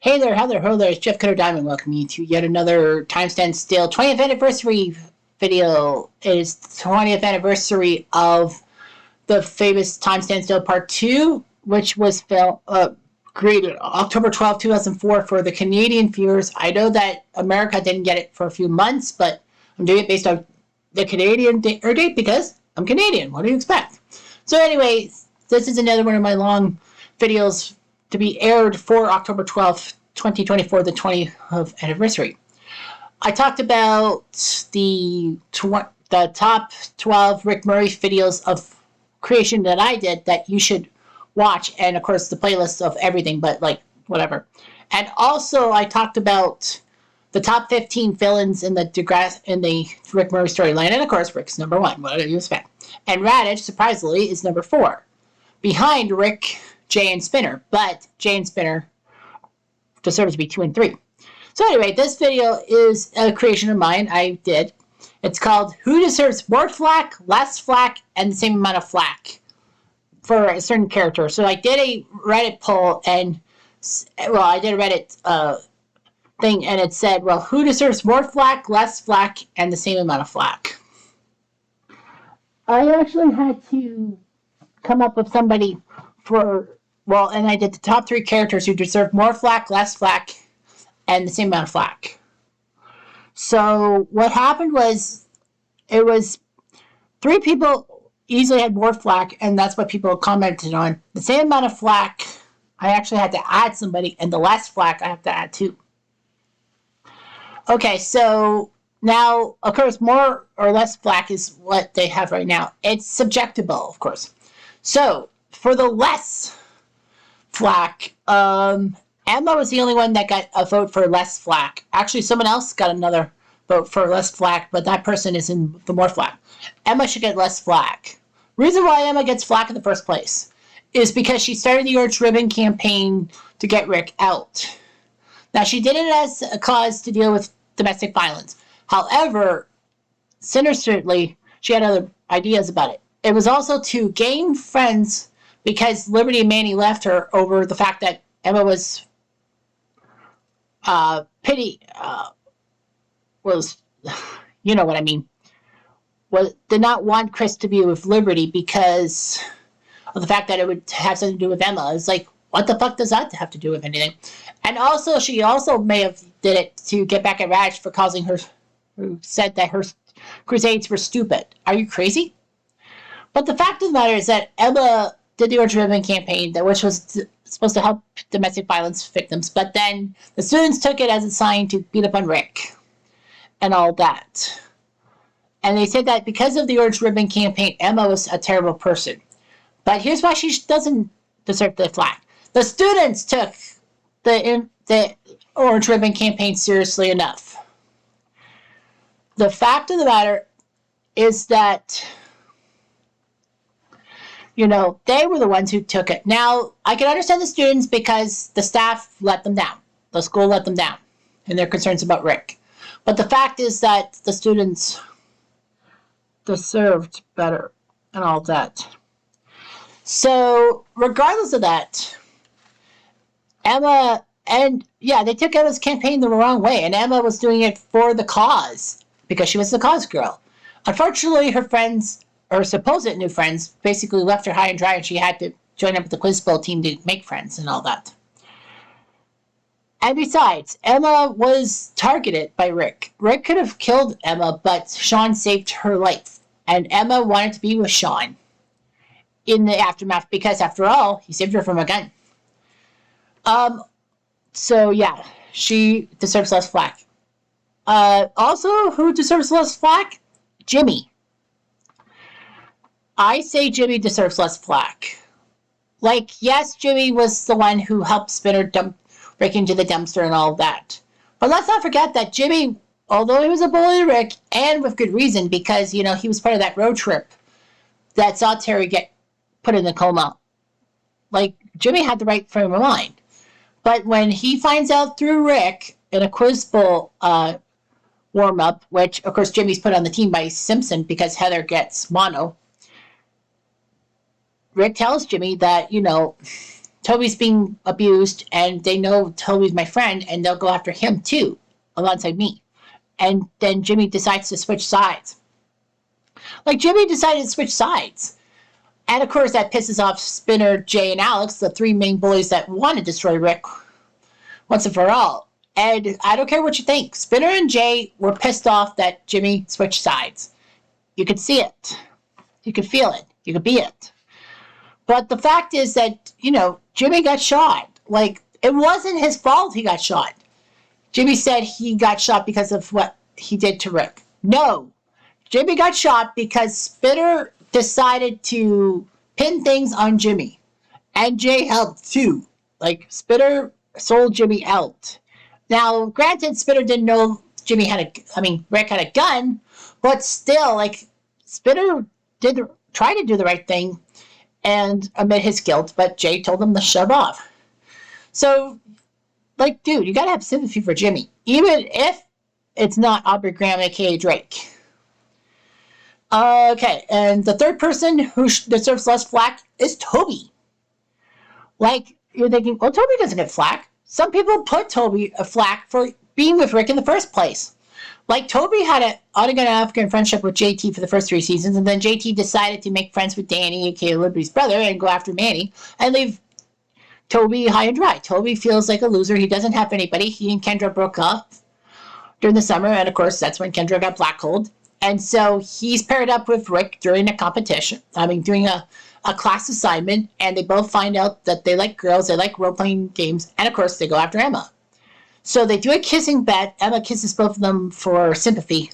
Hey there, how there, ho there, it's Jeff Cutter Diamond welcoming you to yet another Time Stand Still 20th anniversary video. It is the 20th anniversary of the famous Time Stand Still Part 2, which was created October 12th, 2004 for the Canadian viewers. I know that America didn't get it for a few months, but I'm doing it based on the Canadian air date because I'm Canadian. What do you expect? So anyway, this is another one of my long videos to be aired for October 12th, 2024, the 20th anniversary. I talked about the top 12 Rick Murray videos of creation that I did that you should watch, and of course the playlist of everything, but like whatever. And also I talked about the top 15 villains in the Rick Murray storyline, and of course Rick's number 1. What do you expect? And Radish, surprisingly, is number 4, behind Rick, Jay, and Spinner. But Jay and Spinner deserve to be 2 and 3. So anyway, this video is a creation of mine I did. It's called Who Deserves More Flak, Less Flak, and the Same Amount of Flak for a certain character. So I did a Reddit poll, and well, I did a Reddit thing, and it said, well, who deserves more flak, less flak, and the same amount of flak? I actually had to come up with somebody and I did the top 3 characters who deserve more flak, less flak, and the same amount of flak. So what happened was, it was 3 people easily had more flak, and that's what people commented on. The same amount of flak, I actually had to add somebody, and the less flak, I have to add 2. Okay, so now, of course, more or less flak is what they have right now. It's subjectable, of course. So, for the less flak, Emma was the only one that got a vote for less flak. Actually, someone else got another vote for less flak, but that person is in the more flak. Emma should get less flak. Reason why Emma gets flak in the first place is because she started the Orange Ribbon campaign to get Rick out. Now, she did it as a cause to deal with domestic violence. However, sinisterly, she had other ideas about it. It was also to gain friends because Liberty and Manny left her over the fact that Emma was you know what I mean, did not want Chris to be with Liberty because of the fact that it would have something to do with Emma. It's like, what the fuck does that have to do with anything? And also, she also may have did it to get back at Raj for causing her, who said that her crusades were stupid. Are you crazy? But the fact of the matter is that Emma did the Orange Ribbon campaign, which was supposed to help domestic violence victims, but then the students took it as a sign to beat up on Rick and all that. And they said that because of the Orange Ribbon campaign, Emma was a terrible person. But here's why she doesn't deserve the flak. The students took the Orange Ribbon campaign seriously enough. The fact of the matter is that, you know, they were the ones who took it. Now, I can understand the students because the staff let them down. The school let them down in their concerns about Rick. But the fact is that the students deserved better and all that. So, regardless of that, Emma, and yeah, they took Emma's campaign the wrong way, and Emma was doing it for the cause, because she was the cause girl. Unfortunately, her friends, or supposed new friends, basically left her high and dry, and she had to join up with the Quiz Bowl team to make friends and all that. And besides, Emma was targeted by Rick. Rick could have killed Emma, but Sean saved her life, and Emma wanted to be with Sean in the aftermath, because after all, he saved her from a gun. So yeah, she deserves less flak. Also, who deserves less flak? Jimmy. I say Jimmy deserves less flak. Like, yes, Jimmy was the one who helped Spinner break into the dumpster and all that. But let's not forget that Jimmy, although he was a bully to Rick, and with good reason, because, you know, he was part of that road trip that saw Terry get put in a coma. Like, Jimmy had the right frame of mind. But when he finds out through Rick in a Quiz Bowl warm-up, which, of course, Jimmy's put on the team by Simpson because Heather gets mono, Rick tells Jimmy that, you know, Toby's being abused, and they know Toby's my friend, and they'll go after him too, alongside me. And then Jimmy decides to switch sides. Like, Jimmy decided to switch sides. And of course, that pisses off Spinner, Jay, and Alex, the three main bullies that want to destroy Rick once and for all. And I don't care what you think. Spinner and Jay were pissed off that Jimmy switched sides. You could see it. You could feel it. You could be it. But the fact is that, Jimmy got shot. Like, it wasn't his fault he got shot. Jimmy said he got shot because of what he did to Rick. No. Jimmy got shot because Spinner decided to pin things on Jimmy. And Jay helped too. Like, Spinner sold Jimmy out. Now, granted, Spinner didn't know Rick had a gun, but still, like, Spinner did try to do the right thing and admit his guilt, but Jay told him to shove off. So, like, dude, you gotta have sympathy for Jimmy, even if it's not Aubrey Graham, aka Drake. Okay, and the third person who deserves less flack is Toby. Like, you're thinking, well, Toby doesn't get flack. Some people put Toby a flack for being with Rick in the first place. Like, Toby had an on-again friendship with JT for the first 3 seasons, and then JT decided to make friends with Danny, aka Liberty's brother, and go after Manny, and leave Toby high and dry. Toby feels like a loser. He doesn't have anybody. He and Kendra broke up during the summer, and of course, that's when Kendra got blackholed. And so he's paired up with Rick during a competition. During a class assignment, and they both find out that they like girls, they like role-playing games, and of course, they go after Emma. So they do a kissing bet. Emma kisses both of them for sympathy,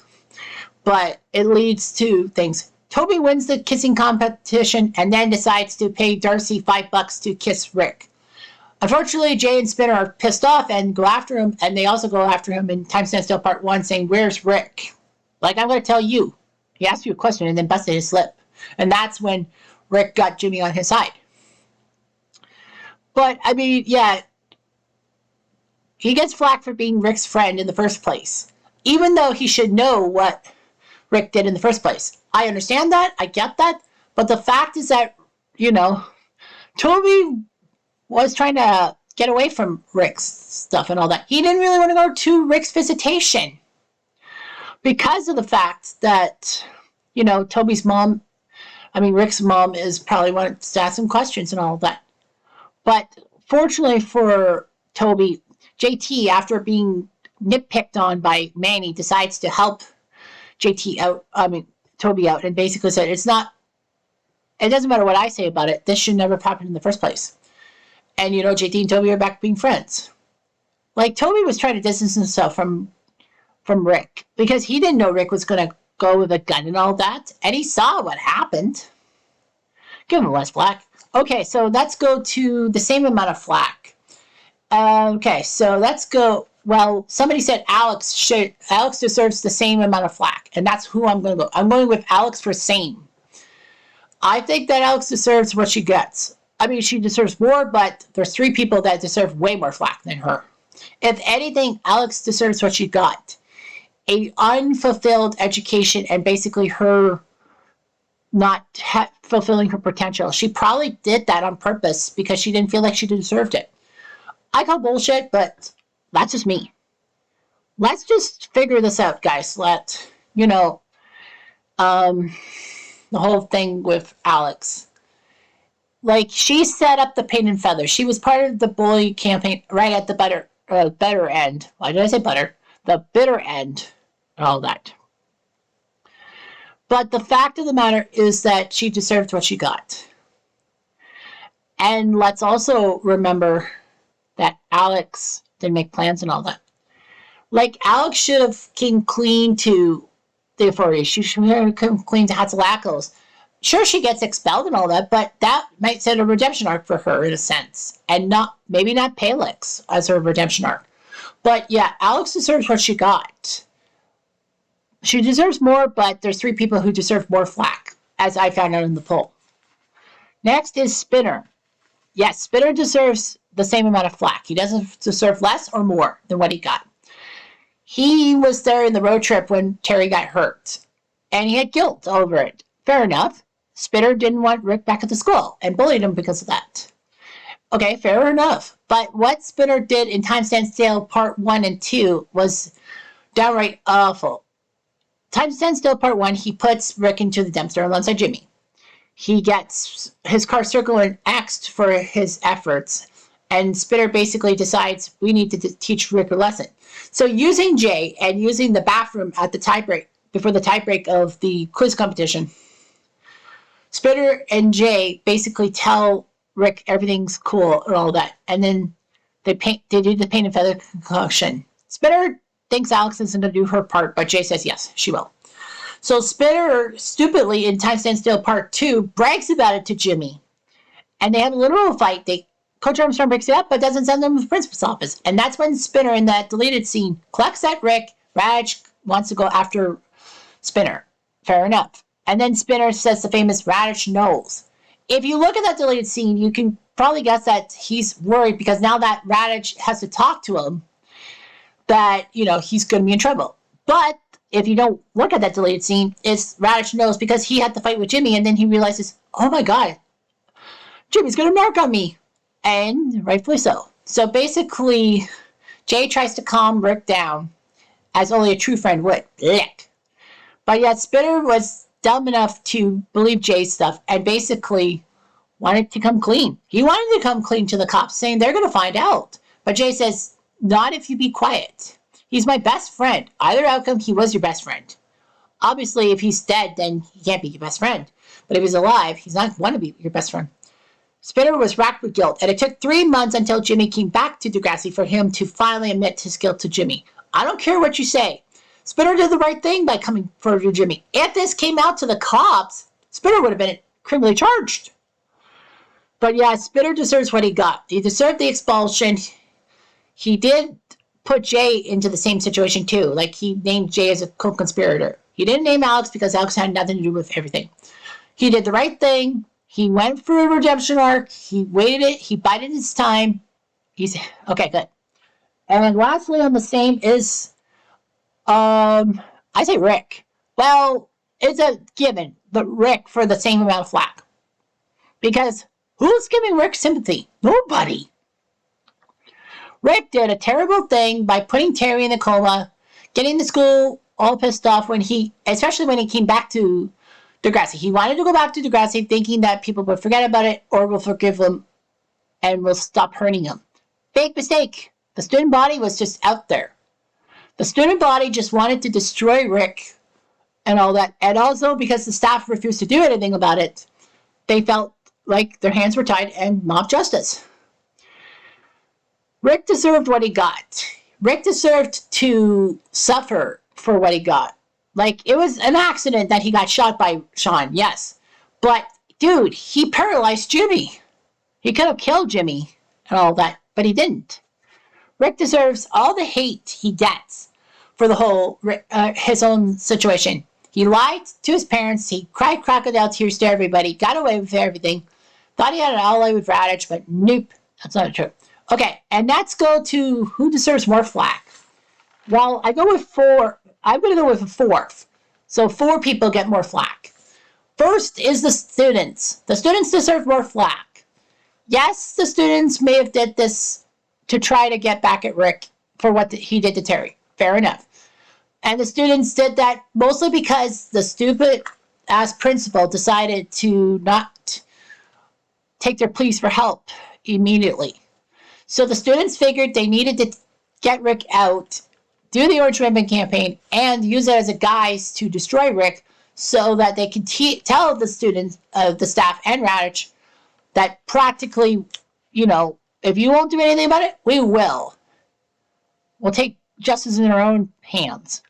but it leads to things. Toby wins the kissing competition and then decides to pay Darcy $5 to kiss Rick. Unfortunately, Jay and Spinner are pissed off and go after him, and they also go after him in Time Stand Still Part 1 saying, "Where's Rick?" Like, I'm going to tell you. He asked you a question and then busted his lip. And that's when Rick got Jimmy on his side. But, yeah, he gets flack for being Rick's friend in the first place, even though he should know what Rick did in the first place. I understand that. I get that. But the fact is that, Toby was trying to get away from Rick's stuff and all that. He didn't really want to go to Rick's visitation because of the fact that, Toby's mom, Rick's mom is probably wanting to ask some questions and all of that. But fortunately for Toby, JT, after being nitpicked on by Manny, decides to help Toby out, and basically said, it doesn't matter what I say about it, this should never have happened in the first place. And, JT and Toby are back being friends. Like, Toby was trying to distance himself from Rick, because he didn't know Rick was going to go with a gun and all that, and he saw what happened. Give him less flack. Okay, so let's go to the same amount of flack. Okay, so let's go. Well, somebody said Alex deserves the same amount of flack, and that's who I'm going to go. I'm going with Alex for same. I think that Alex deserves what she gets. She deserves more, but there's 3 people that deserve way more flack than her. If anything, Alex deserves what she got. A unfulfilled education, and basically her not fulfilling her potential. She probably did that on purpose because she didn't feel like she deserved it. I call bullshit, but that's just me. Let's just figure this out, guys. The whole thing with Alex. Like, she set up the paint and feather. She was part of the bully campaign right at the better end. Why did I say butter? The bitter end and all that. But the fact of the matter is that she deserved what she got. And let's also remember that Alex didn't make plans and all that. Like, Alex should have came clean to the authorities. She should have come clean to Hatzalakos. Sure, she gets expelled and all that, but that might set a redemption arc for her in a sense. And maybe not Palix as her redemption arc. But yeah, Alex deserves what she got. She deserves more, but there's 3 people who deserve more flack, as I found out in the poll. Next is Spinner. Yes, Spinner deserves the same amount of flack. He doesn't deserve less or more than what he got. He was there in the road trip when Terry got hurt, and he had guilt over it. Fair enough. Spinner didn't want Rick back at the school and bullied him because of that. Okay, fair enough. But what Spinner did in Time Stands Still Part 1 and 2 was downright awful. Time Stands Still Part 1, he puts Rick into the dumpster alongside Jimmy. He gets his car circled and axed for his efforts. And Spinner basically decides we need to teach Rick a lesson. So using Jay and using the bathroom at the tiebreak, before the tiebreak of the quiz competition, Spinner and Jay basically tell Rick everything's cool and all that. And then they do the paint and feather concoction. Spinner thinks Alex isn't going to do her part, but Jay says yes, she will. So Spinner, stupidly, in Time Stands Still Part 2, brags about it to Jimmy. And they have a literal fight. Coach Armstrong breaks it up, but doesn't send them to the principal's office. And that's when Spinner, in that deleted scene, collects at Rick. Raj wants to go after Spinner. Fair enough. And then Spinner says the famous Radish knows. If you look at that deleted scene, you can probably guess that he's worried because now that Radish has to talk to him, that, he's going to be in trouble. But if you don't look at that deleted scene, it's Radish knows because he had to fight with Jimmy and then he realizes, oh my God, Jimmy's going to narc on me. And rightfully so. So basically, Jay tries to calm Rick down as only a true friend would. Blech. But yet Spinner was dumb enough to believe Jay's stuff and basically wanted to come clean. He wanted to come clean to the cops, saying they're going to find out. But Jay says, not if you be quiet. He's my best friend. Either outcome, he was your best friend. Obviously, if he's dead, then he can't be your best friend. But if he's alive, he's not going to be your best friend. Spinner was racked with guilt, and it took 3 months until Jimmy came back to Degrassi for him to finally admit his guilt to Jimmy. I don't care what you say. Spinner did the right thing by coming forward to Jimmy. If this came out to the cops, Spinner would have been criminally charged. But yeah, Spinner deserves what he got. He deserved the expulsion. He did put Jay into the same situation too. Like, he named Jay as a co-conspirator. He didn't name Alex because Alex had nothing to do with everything. He did the right thing. He went through a redemption arc. He waited it. He bided his time. He's okay, good. And then lastly on the same is, I say Rick. Well, it's a given, but Rick for the same amount of flack. Because who's giving Rick sympathy? Nobody. Rick did a terrible thing by putting Terry in a coma, getting the school all pissed off especially when he came back to Degrassi. He wanted to go back to Degrassi thinking that people would forget about it or will forgive him and will stop hurting him. Big mistake. The student body was just out there. The student body just wanted to destroy Rick and all that. And also because the staff refused to do anything about it, they felt like their hands were tied and mob justice. Rick deserved what he got. Rick deserved to suffer for what he got. Like, it was an accident that he got shot by Sean, yes. But, dude, he paralyzed Jimmy. He could have killed Jimmy and all that, but he didn't. Rick deserves all the hate he gets for the whole, his own situation. He lied to his parents. He cried crocodile tears to everybody. Got away with everything. Thought he had an ally with Radish, but nope. That's not true. Okay, and let's go to who deserves more flack. Well, I go with 4. I'm going to go with a 4th. So 4 people get more flack. First is the students. The students deserve more flack. Yes, the students may have did this to try to get back at Rick for what he did to Terry. Fair enough. And the students did that mostly because the stupid-ass principal decided to not take their pleas for help immediately. So the students figured they needed to get Rick out, do the Orange Ribbon campaign, and use it as a guise to destroy Rick so that they could tell the students, the staff, and Radish that practically, if you won't do anything about it, we will. We'll take justice in our own hands.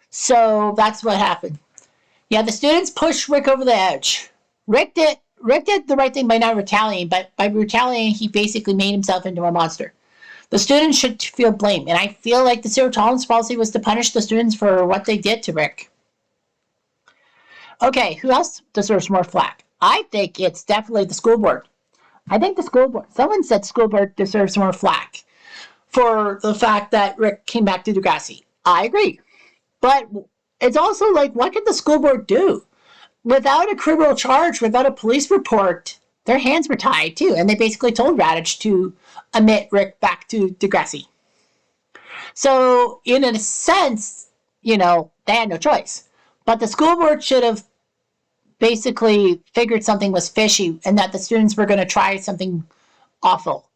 So that's what happened. Yeah, the students pushed Rick over the edge. Rick did the right thing by not retaliating, but by retaliating, he basically made himself into a monster. The students should feel blame, and I feel like the zero tolerance policy was to punish the students for what they did to Rick. Okay, who else deserves more flack? I think it's definitely the school board. I think the school board, someone said school board deserves more flack for the fact that Rick came back to Degrassi. I agree. But it's also like, what can the school board do? Without a criminal charge, without a police report, their hands were tied too, and they basically told Radich to admit Rick back to Degrassi. So, in a sense, they had no choice. But the school board should have basically figured something was fishy and that the students were going to try something awful.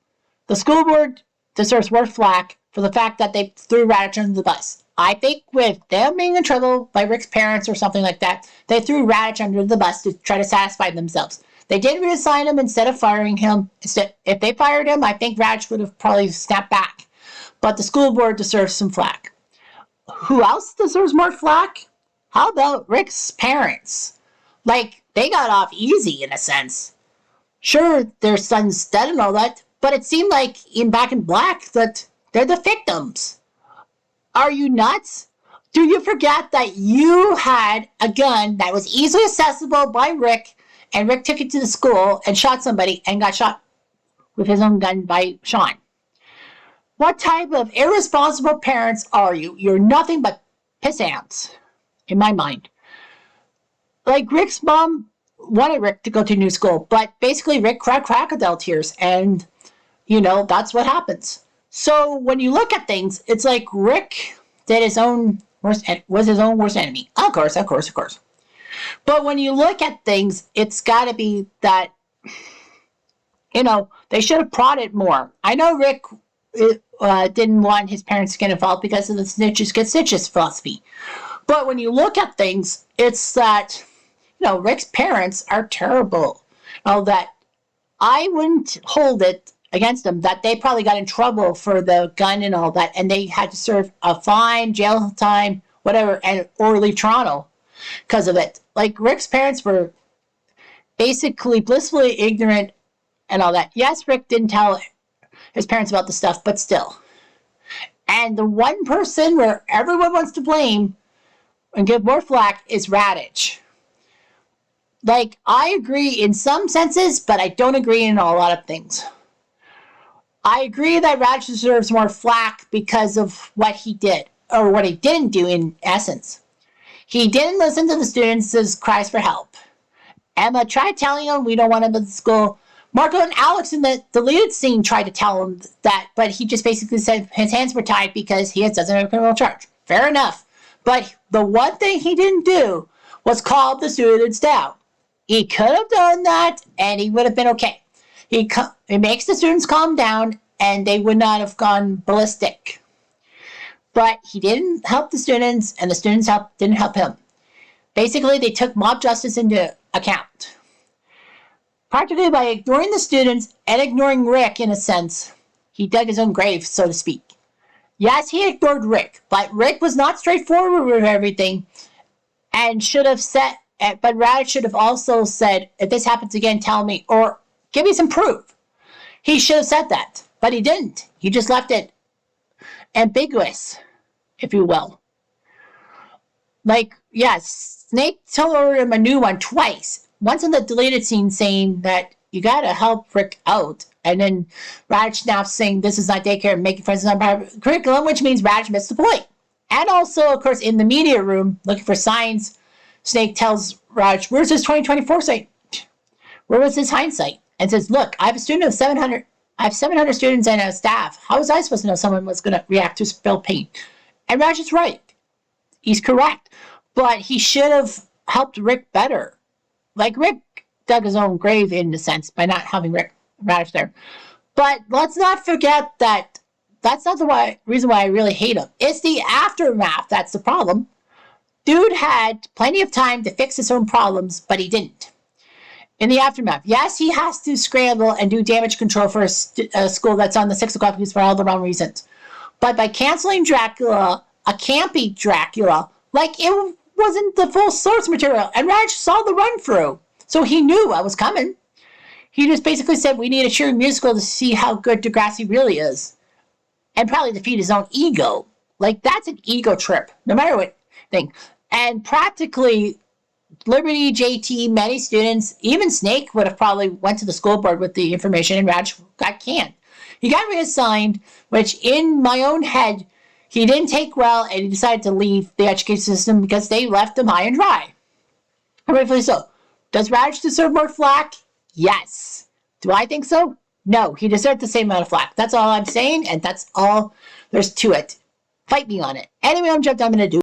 The school board deserves more flack for the fact that they threw Radich under the bus. I think with them being in trouble by Rick's parents or something like that, they threw Radich under the bus to try to satisfy themselves. They did reassign him instead of firing him. If they fired him, I think Radich would have probably snapped back. But the school board deserves some flack. Who else deserves more flack? How about Rick's parents? They got off easy in a sense. Sure, their son's dead and all that, but it seemed like in Back in Black that they're the victims. Are you nuts? Do you forget that you had a gun that was easily accessible by Rick, and Rick took it to the school and shot somebody and got shot with his own gun by Sean? What type of irresponsible parents are you? You're nothing but pissants, in my mind. Rick's mom wanted Rick to go to a new school, but basically Rick cried crocodile tears, and, that's what happens. So when you look at things, it's like Rick was his own worst enemy. Of course. But when you look at things, it's got to be that, they should have prodded more. I know Rick didn't want his parents to get involved because of the snitches get stitches philosophy. But when you look at things, it's that, Rick's parents are terrible. That I wouldn't hold it against them that they probably got in trouble for the gun and all that, and they had to serve a fine, jail time, whatever, or leave Toronto because of it. Rick's parents were basically blissfully ignorant and all that. Yes, Rick didn't tell his parents about the stuff, but still. And the one person where everyone wants to blame and give more flack is Radich. I agree in some senses, but I don't agree in a lot of things. I agree that Radich deserves more flack because of what he did, or what he didn't do in essence. He didn't listen to the students' cries for help. Emma tried telling him we don't want him at the school. Marco and Alex in the deleted scene tried to tell him that, but he just basically said his hands were tied because he doesn't have a criminal charge. Fair enough. But the one thing he didn't do was calm the students down. He could have done that, and he would have been okay. He makes the students calm down, and they would not have gone ballistic. But he didn't help the students, and the students didn't help him. Basically, they took mob justice into account. Practically by ignoring the students and ignoring Rick, in a sense, he dug his own grave, so to speak. Yes, he ignored Rick, but Rick was not straightforward with everything, and should have said, but Radich should have also said, if this happens again, tell me, or give me some proof. He should have said that, but he didn't. He just left it ambiguous, if you will. Yes, Snake told him a new one twice. Once in the deleted scene saying that you gotta help Rick out, and then Radich now saying this is not daycare, making friends is not part of curriculum, which means Radich missed the point. And also, of course, in the media room, looking for signs, Snake tells Radich, where's his 2024 sight? Where was his hindsight? And says, look, I have a student of 700. I have 700 students and a staff. How was I supposed to know someone was going to react to spilled paint? And Radich is right. He's correct. But he should have helped Rick better. Rick dug his own grave, in a sense, by not having Radich there. But let's not forget that that's not the reason why I really hate him. It's the aftermath that's the problem. Dude had plenty of time to fix his own problems, but he didn't. In the aftermath, yes, he has to scramble and do damage control for a school that's on the 6 o'clock news for all the wrong reasons. But by canceling Dracula, a campy Dracula, it wasn't the full source material, and Radich saw the run-through, so he knew what was coming. He just basically said, we need a cheering musical to see how good Degrassi really is, and probably defeat his own ego. That's an ego trip, no matter what thing. And practically, Liberty, JT, many students, even Snake would have probably went to the school board with the information, and Radich got canned. He got reassigned, which in my own head, he didn't take well, and he decided to leave the education system because they left him high and dry. And rightfully so. Does Radich deserve more flack? Yes. Do I think so? No, he deserved the same amount of flack. That's all I'm saying, and that's all there's to it. Fight me on it. Anyway, I'm jumped. I'm going to do